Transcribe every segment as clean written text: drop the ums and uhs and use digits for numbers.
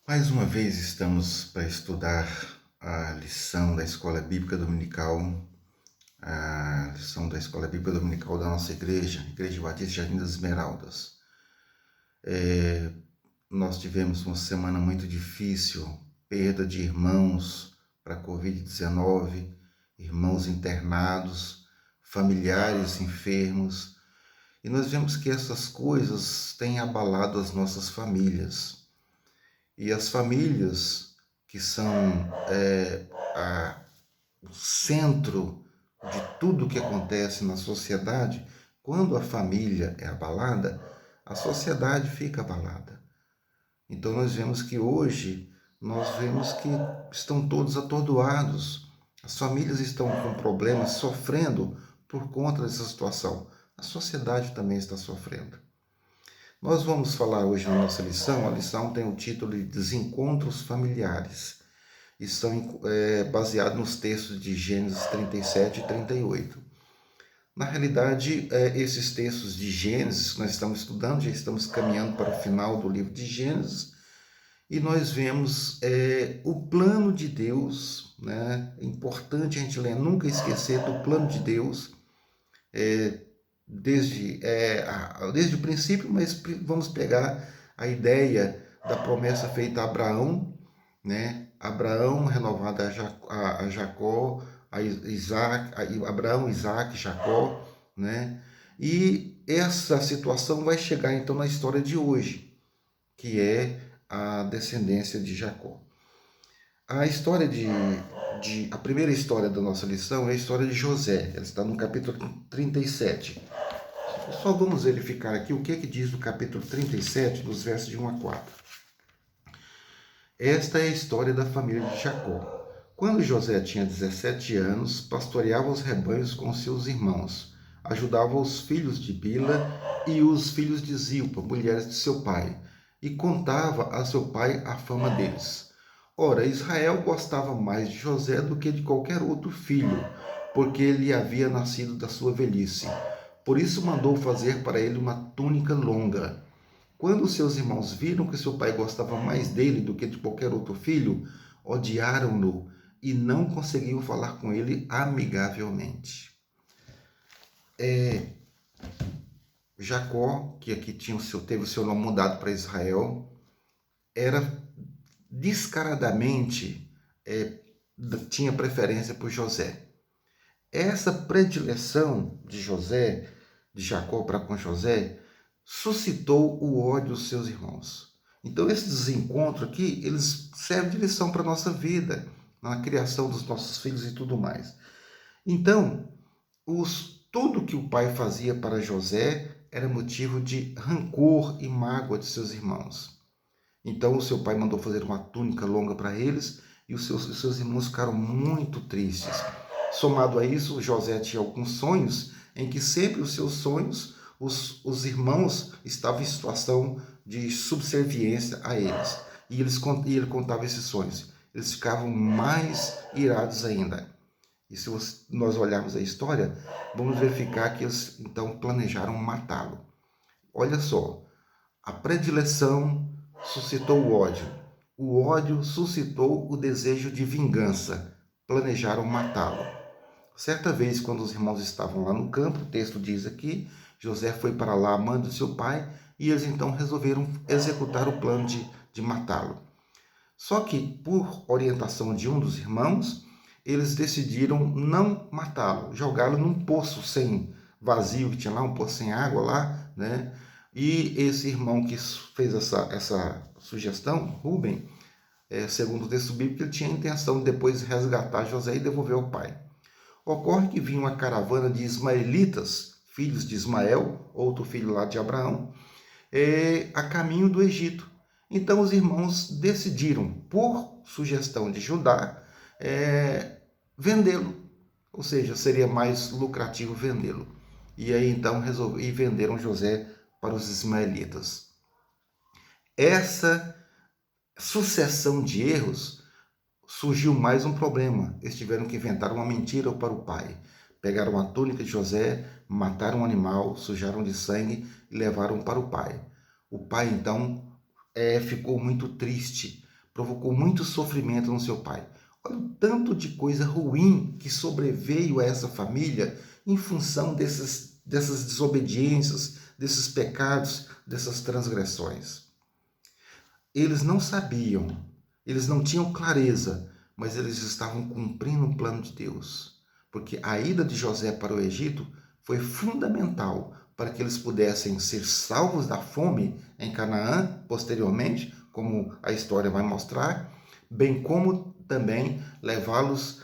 Mais uma vez estamos para estudar a lição da Escola Bíblica Dominical, a lição da Escola Bíblica Dominical da nossa igreja, Igreja Batista Jardim das Esmeraldas. Nós tivemos uma semana muito difícil, perda de irmãos para a Covid-19, irmãos internados, familiares enfermos, e nós vemos que essas coisas têm abalado as nossas famílias. E as famílias que são o centro de tudo que acontece na sociedade, quando a família é abalada, a sociedade fica abalada. Então nós vemos que hoje, nós vemos que estão todos atordoados, as famílias estão com problemas, sofrendo por conta dessa situação. A sociedade também está sofrendo. Nós vamos falar hoje na nossa lição, a lição tem o título de Desencontros Familiares e são baseados nos textos de Gênesis 37 e 38. Na realidade, esses textos de Gênesis que nós estamos estudando, já estamos caminhando para o final do livro de Gênesis, e nós vemos o plano de Deus, né? É importante a gente nunca esquecer do plano de Deus, desde o princípio, mas vamos pegar a ideia da promessa feita a Abraão, né? Abraão renovada a Jacó, a Isaac, Abraão, Isaac, Jacó, né? E essa situação vai chegar então na história de hoje, que é a descendência de Jacó. A história a primeira história da nossa lição é a história de José. Ela está no capítulo 37. Só vamos verificar aqui o que diz no capítulo 37, dos versos de 1 a 4. Esta é a história da família de Jacó. Quando José tinha 17 anos, pastoreava os rebanhos com seus irmãos, ajudava os filhos de Bila e os filhos de Zilpa, mulheres de seu pai, e contava a seu pai a fama deles. Ora, Israel gostava mais de José do que de qualquer outro filho, porque ele havia nascido da sua velhice. Por isso mandou fazer para ele uma túnica longa. Quando seus irmãos viram que seu pai gostava mais dele do que de qualquer outro filho, odiaram-no e não conseguiam falar com ele amigavelmente. Jacó, que aqui teve o seu nome mudado para Israel, era descaradamente tinha preferência por José. Essa predileção de Jacó para com José, suscitou o ódio dos seus irmãos. Então, esse desencontro aqui, eles servem de lição para a nossa vida, na criação dos nossos filhos e tudo mais. Então, tudo que o pai fazia para José era motivo de rancor e mágoa de seus irmãos. Então, o seu pai mandou fazer uma túnica longa para eles e os seus irmãos ficaram muito tristes. Somado a isso, José tinha alguns sonhos em que sempre os seus sonhos, os irmãos estavam em situação de subserviência a eles. E ele contava esses sonhos. Eles ficavam mais irados ainda. E se nós olharmos a história, vamos verificar que eles então planejaram matá-lo. Olha só, a predileção suscitou o ódio. O ódio suscitou o desejo de vingança. Planejaram matá-lo. Certa vez, quando os irmãos estavam lá no campo, o texto diz aqui, José foi para lá amando seu pai e eles então resolveram executar o plano de matá-lo. Só que, por orientação de um dos irmãos, eles decidiram não matá-lo, jogá-lo num poço sem vazio, que tinha lá um poço sem água lá, né? E esse irmão que fez essa sugestão, Rubem, segundo o texto bíblico, ele tinha a intenção de depois resgatar José e devolver ao pai. Ocorre que vinha uma caravana de ismaelitas, filhos de Ismael, outro filho lá de Abraão, a caminho do Egito. Então os irmãos decidiram, por sugestão de Judá, vendê-lo. Ou seja, seria mais lucrativo vendê-lo. E aí então venderam José para os ismaelitas. Essa sucessão de erros surgiu mais um problema. Eles tiveram que inventar uma mentira para o pai. Pegaram a túnica de José, mataram um animal, sujaram de sangue e levaram para o pai. O pai, então, ficou muito triste, provocou muito sofrimento no seu pai. Olha o tanto de coisa ruim que sobreveio a essa família em função dessas desobediências, desses pecados, dessas transgressões. Eles não sabiam, eles não tinham clareza, mas eles estavam cumprindo o plano de Deus. Porque a ida de José para o Egito foi fundamental para que eles pudessem ser salvos da fome em Canaã, posteriormente, como a história vai mostrar, bem como também levá-los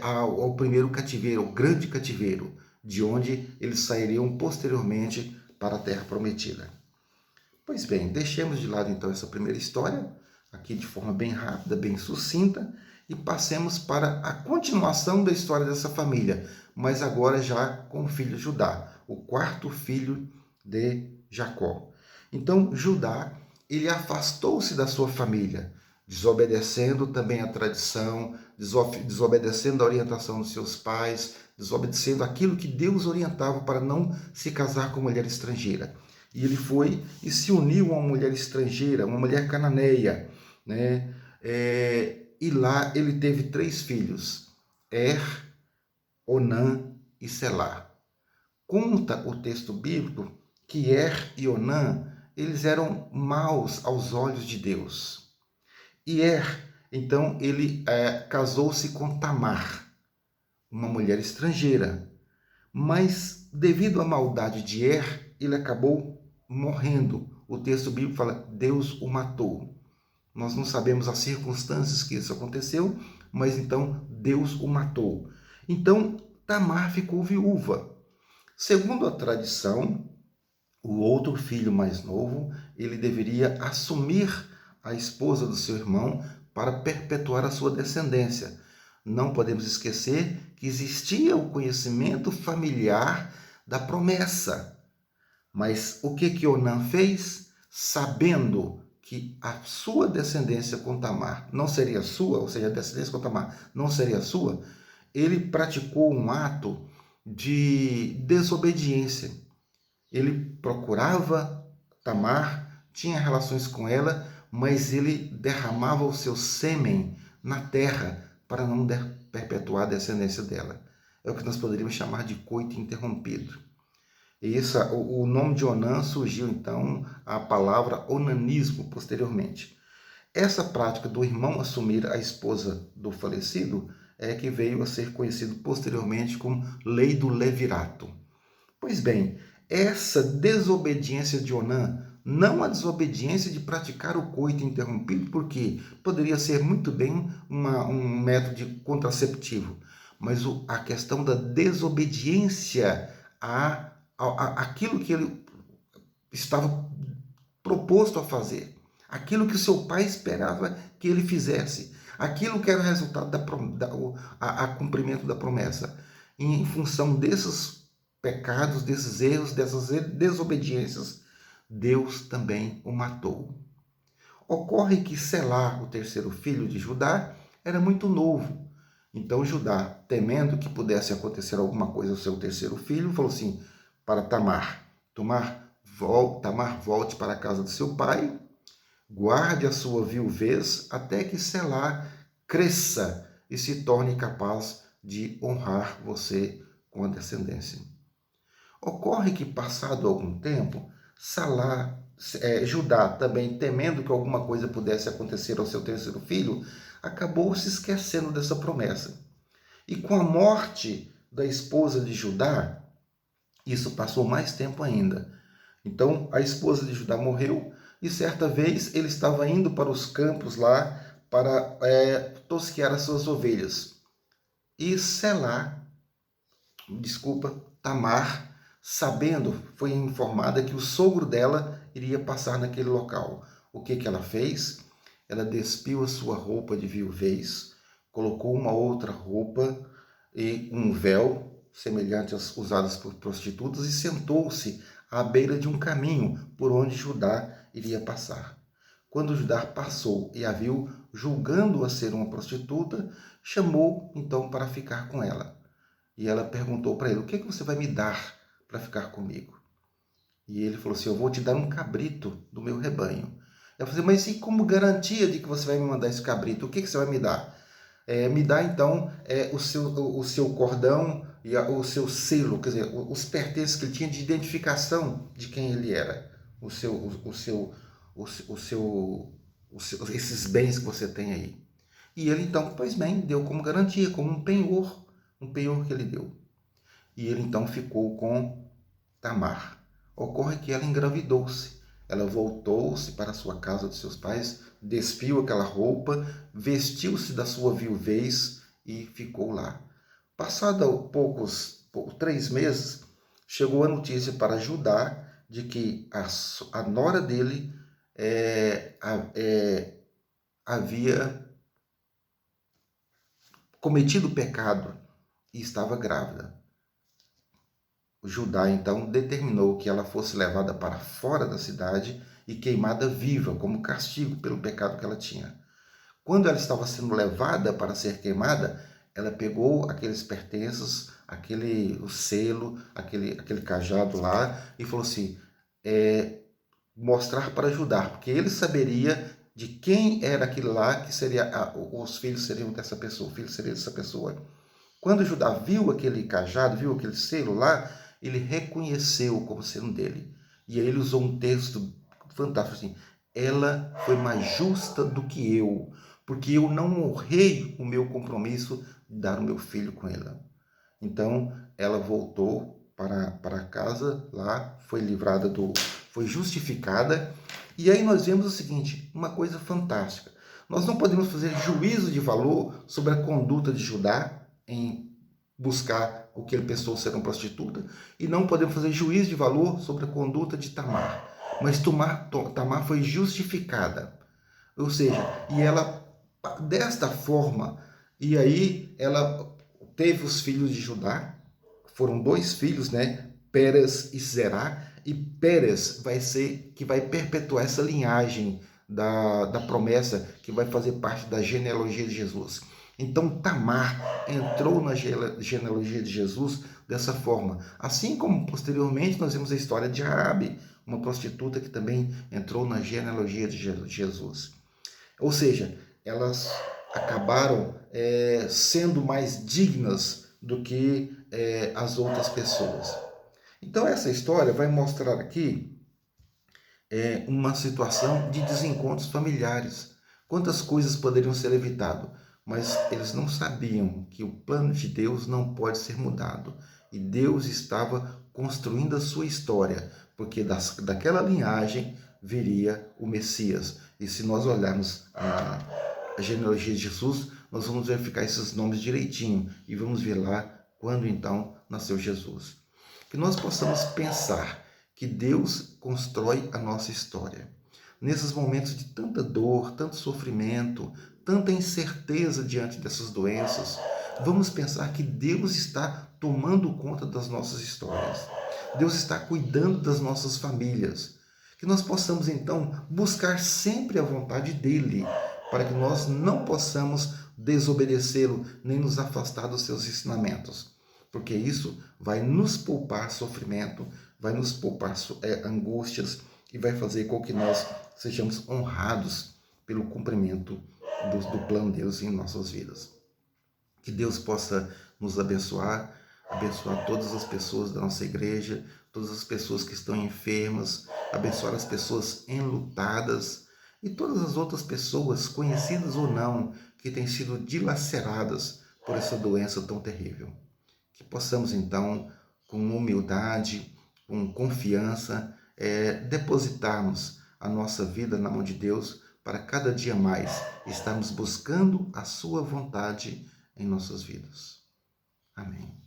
ao primeiro cativeiro, ao grande cativeiro, de onde eles sairiam posteriormente para a Terra Prometida. Pois bem, deixemos de lado então essa primeira história, aqui de forma bem rápida, bem sucinta, e passemos para a continuação da história dessa família, mas agora já com o filho Judá, o quarto filho de Jacó. Então, Judá, ele afastou-se da sua família, desobedecendo também a tradição, desobedecendo a orientação dos seus pais, desobedecendo aquilo que Deus orientava para não se casar com mulher estrangeira. E ele foi e se uniu a uma mulher estrangeira, uma mulher cananeia, né? E lá ele teve 3 filhos, Onã e Selá. Conta o texto bíblico que e Onã, eles eram maus aos olhos de Deus. E então, ele casou-se com Tamar, uma mulher estrangeira. Mas, devido à maldade de ele acabou morrendo. O texto bíblico fala, Deus o matou. Nós não sabemos as circunstâncias que isso aconteceu, mas então Deus o matou. Então, Tamar ficou viúva. Segundo a tradição, o outro filho mais novo, ele deveria assumir a esposa do seu irmão para perpetuar a sua descendência. Não podemos esquecer que existia o conhecimento familiar da promessa. Mas o que Onã fez? Sabendo que a sua descendência com Tamar não seria sua, ou seja, a descendência com Tamar não seria sua, ele praticou um ato de desobediência. Ele procurava Tamar, tinha relações com ela, mas ele derramava o seu sêmen na terra para não perpetuar a descendência dela. É o que nós poderíamos chamar de coito interrompido. E o nome de Onã surgiu, então, a palavra onanismo posteriormente. Essa prática do irmão assumir a esposa do falecido é que veio a ser conhecido posteriormente como lei do levirato. Pois bem, essa desobediência de Onã, não a desobediência de praticar o coito interrompido, porque poderia ser muito bem um método de contraceptivo, mas a questão da desobediência àquilo que ele estava proposto a fazer, aquilo que o seu pai esperava que ele fizesse, aquilo que era o resultado a cumprimento da promessa. E em função desses pecados, desses erros, dessas desobediências, Deus também o matou. Ocorre que Selá, o terceiro filho de Judá, era muito novo. Então Judá, temendo que pudesse acontecer alguma coisa ao seu terceiro filho, falou assim para Tamar, Tamar, volte para a casa do seu pai, guarde a sua viuvez até que Selá cresça e se torne capaz de honrar você com a descendência. Ocorre que, passado algum tempo, Judá, também temendo que alguma coisa pudesse acontecer ao seu terceiro filho, acabou se esquecendo dessa promessa. E com a morte da esposa de Judá, isso passou mais tempo ainda. Então, a esposa de Judá morreu e certa vez ele estava indo para os campos lá para tosquear as suas ovelhas. E Tamar, sabendo, foi informada que o sogro dela iria passar naquele local. O que ela fez? Ela despiu a sua roupa de viuvez, colocou uma outra roupa e um véu, semelhante às usadas por prostitutas, e sentou-se à beira de um caminho por onde Judá iria passar. Quando Judá passou e a viu, julgando-a ser uma prostituta, chamou então para ficar com ela. E ela perguntou para ele, o que você vai me dar para ficar comigo? E ele falou assim, eu vou te dar um cabrito do meu rebanho. Ela falou assim, mas e como garantia de que você vai me mandar esse cabrito? O que você vai me dar? Me dá então o seu cordão e o seu selo, quer dizer, os pertences que ele tinha de identificação de quem ele era, o seu, o seu, o seu, o seu, esses bens que você tem aí. E ele então, pois bem, deu como garantia, como um penhor que ele deu. E ele então ficou com Tamar. Ocorre que ela engravidou-se. Ela voltou-se para a sua casa de seus pais, despiu aquela roupa, vestiu-se da sua viuvez e ficou lá. Passado 3 meses, chegou a notícia para Judá de que a nora dele havia cometido pecado e estava grávida. O Judá então determinou que ela fosse levada para fora da cidade e queimada viva como castigo pelo pecado que ela tinha. Quando ela estava sendo levada para ser queimada, ela pegou aqueles pertences, o selo, aquele cajado lá e falou assim, mostrar para Judá, porque ele saberia de quem era aquele lá que seria os filhos seriam dessa pessoa, o filho seria dessa pessoa. Quando Judá viu aquele cajado, viu aquele selo lá, ele reconheceu como sendo dele. E aí ele usou um texto fantástico assim, ela foi mais justa do que eu, porque eu não honrei o meu compromisso de dar o meu filho com ela. Então, ela voltou para casa lá, foi justificada. E aí nós vemos o seguinte, uma coisa fantástica. Nós não podemos fazer juízo de valor sobre a conduta de Judá em buscar o que ele pensou ser uma prostituta, e não podemos fazer juízo de valor sobre a conduta de Tamar. Mas Tamar foi justificada. Ou seja, e ela, desta forma, e aí ela teve os filhos de Judá, foram 2 filhos, né? Pérez e Zerá, e Pérez vai ser que vai perpetuar essa linhagem da promessa, que vai fazer parte da genealogia de Jesus. Então Tamar entrou na genealogia de Jesus dessa forma. Assim como posteriormente nós vemos a história de Raabe, uma prostituta que também entrou na genealogia de Jesus. Ou seja, elas acabaram sendo mais dignas do que as outras pessoas. Então essa história vai mostrar aqui uma situação de desencontros familiares. Quantas coisas poderiam ser evitadas, mas eles não sabiam que o plano de Deus não pode ser mudado. E Deus estava construindo a sua história, porque daquela linhagem viria o Messias. E se nós olharmos a genealogia de Jesus, nós vamos verificar esses nomes direitinho e vamos ver lá quando então nasceu Jesus. Que nós possamos pensar que Deus constrói a nossa história. Nesses momentos de tanta dor, tanto sofrimento, tanta incerteza diante dessas doenças, vamos pensar que Deus está tomando conta das nossas histórias. Deus está cuidando das nossas famílias. Que nós possamos então buscar sempre a vontade dEle, para que nós não possamos desobedecê-lo nem nos afastar dos seus ensinamentos, porque isso vai nos poupar sofrimento, vai nos poupar angústias e vai fazer com que nós sejamos honrados pelo cumprimento do plano de Deus em nossas vidas. Que Deus possa nos abençoar, abençoar todas as pessoas da nossa igreja, todas as pessoas que estão enfermas, abençoar as pessoas enlutadas e todas as outras pessoas, conhecidas ou não, que têm sido dilaceradas por essa doença tão terrível. Que possamos então, com humildade, com confiança, depositarmos a nossa vida na mão de Deus para cada dia mais estarmos buscando a sua vontade em nossas vidas. Amém.